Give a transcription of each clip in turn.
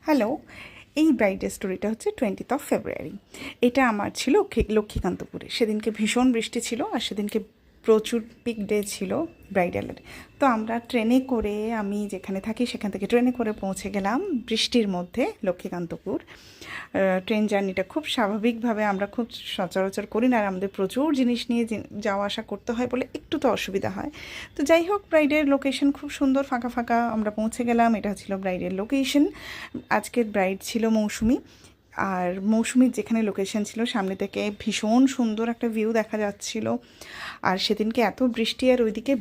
Hello, এই ব্রাইডের স্টোরিটা হচ্ছে 20th ফেব্রুয়ারি। এটা আমার ছিল লক্ষ্মীকান্তপুরে। সেদিনকে ভীষণ বৃষ্টি ছিল আর সেদিনকে প্রচুর পিক ডে ছিল ব্রাইডালের। তো আমরা ট্রেনে করে, আমি যেখানে থাকি সেখান থেকে ট্রেনে করে পৌঁছে গেলাম বৃষ্টির মধ্যে লক্ষ্মীকান্তপুর। ট্রেন জার্নিটা খুব স্বাভাবিকভাবে আমরা খুব সচরাচর করি না, আর আমাদের প্রচুর জিনিস নিয়ে যাওয়া আসা করতে হয় বলে একটু তো অসুবিধা হয়। তো যাই হোক, ব্রাইডের লোকেশন খুব সুন্দর, ফাঁকা ফাঁকা আমরা পৌঁছে গেলাম। এটা ছিল ব্রাইডের লোকেশন। আজকের ব্রাইড ছিল মৌসুমি, আর মৌসুমির যেখানে লোকেশন ছিল সামনে থেকে ভীষণ সুন্দর একটা ভিউ দেখা যাচ্ছিল। আর সেদিনকে এত বৃষ্টি আর ওইদিকে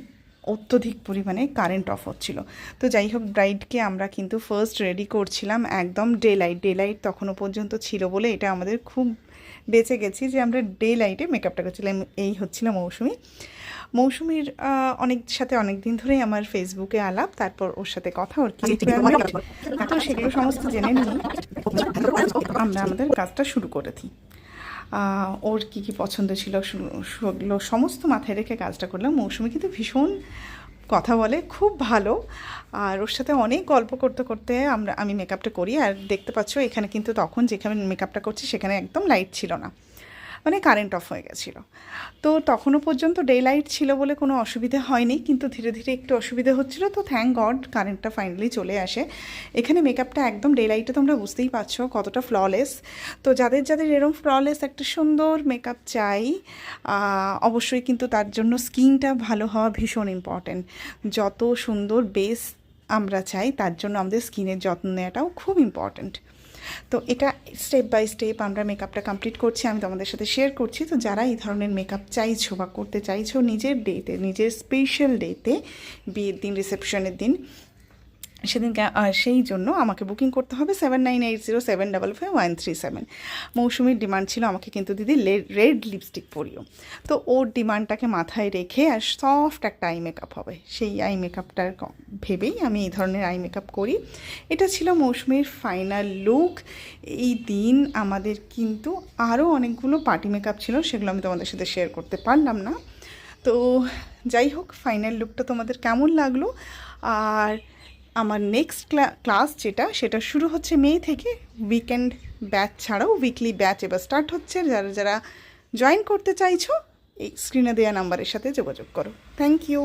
অত্যধিক পরিমাণে কারেন্ট অফ হচ্ছিল। তো যাই হোক, ব্রাইডকে আমরা কিন্তু ফার্স্ট রেডি করছিলাম একদম ডে লাইট তখনও পর্যন্ত ছিল বলে এটা আমাদের খুব বেঁচে গেছি যে আমরা ডে লাইটে মেকআপটা করছিলাম। এই হচ্ছিল মৌসুমির অনেক সাথে অনেক দিন ধরেই আমার ফেসবুকে আলাপ, তারপর ওর সাথে কথা, ওর কি তো সেগুলো সমস্ত জেনে নিই আমরা আমাদের কাজটা শুরু করেছি। ওর কী কী পছন্দ ছিল সেগুলো সমস্ত মাথায় রেখে কাজটা করলাম। মৌসুমি কিন্তু ভীষণ কথা বলে, খুব ভালো, আর ওর সাথে অনেক গল্প করতে করতে আমি মেকআপটা করি। আর দেখতে পাচ্ছ এখানে কিন্তু তখন যেখানে মেকআপটা করছি সেখানে একদম লাইট ছিল না, মানে কারেন্ট অফ হয়ে গেছিলো। তো তখনও পর্যন্ত ডে লাইট ছিল বলে কোনো অসুবিধা হয়নি, কিন্তু ধীরে ধীরে একটু অসুবিধা হচ্ছিলো। তো থ্যাঙ্ক গড কারেন্টটা ফাইনালি চলে আসে। এখানে মেকআপটা একদম ডে লাইটে তোমরা বুঝতেই পারছো কতটা ফ্ললেস। তো যাদের যাদের এরকম ফ্ললেস একটা সুন্দর মেকআপ চাই, অবশ্যই কিন্তু তার জন্য স্কিনটা ভালো হওয়া ভীষণ ইম্পর্ট্যান্ট। যত সুন্দর বেস আমরা চাই তার জন্য আমাদের স্কিনের যত্ন নেওয়াটাও খুব ইম্পর্ট্যান্ট। তো এটা স্টেপ বাই স্টেপ আমরা মেকআপটা কমপ্লিট করছি, আমি তোমাদের সাথে শেয়ার করছি। তো যারা এই ধরনের মেকআপ চাইছো বা করতে চাইছো নিজের ডেতে, নিজের স্পেশাল ডেতে, বিয়ের দিন, রিসেপশনের দিন, সেদিনকে সেই জন্য আমাকে বুকিং করতে হবে 7980755137। মৌসুমির ডিমান্ড ছিল আমাকে কিন্তু দিদি রেড লিপস্টিক পরিও। তো ওর ডিমান্ডটাকে মাথায় রেখে আর সফট একটা আই মেকআপ হবে, সেই আই মেকআপটার ভেবেই আমি এই ধরনের আই মেকআপ করি। এটা ছিল মৌসুমির ফাইনাল লুক। এই দিন আমাদের কিন্তু আরও অনেকগুলো পার্টি মেকআপ ছিল, সেগুলো আমি তোমাদের সাথে শেয়ার করতে পারলাম না। তো যাই হোক, ফাইনাল লুকটা তোমাদের কেমন লাগলো? আর আমার নেক্সট ক্লাস সেটা শুরু হচ্ছে মে থেকে। উইকেন্ড ব্যাচ ছাড়াও উইকলি ব্যাচ এবার স্টার্ট হচ্ছে। যারা যারা জয়েন করতে চাইছো এই স্ক্রিনে দেওয়া নাম্বারের সাথে যোগাযোগ করো। Thank you.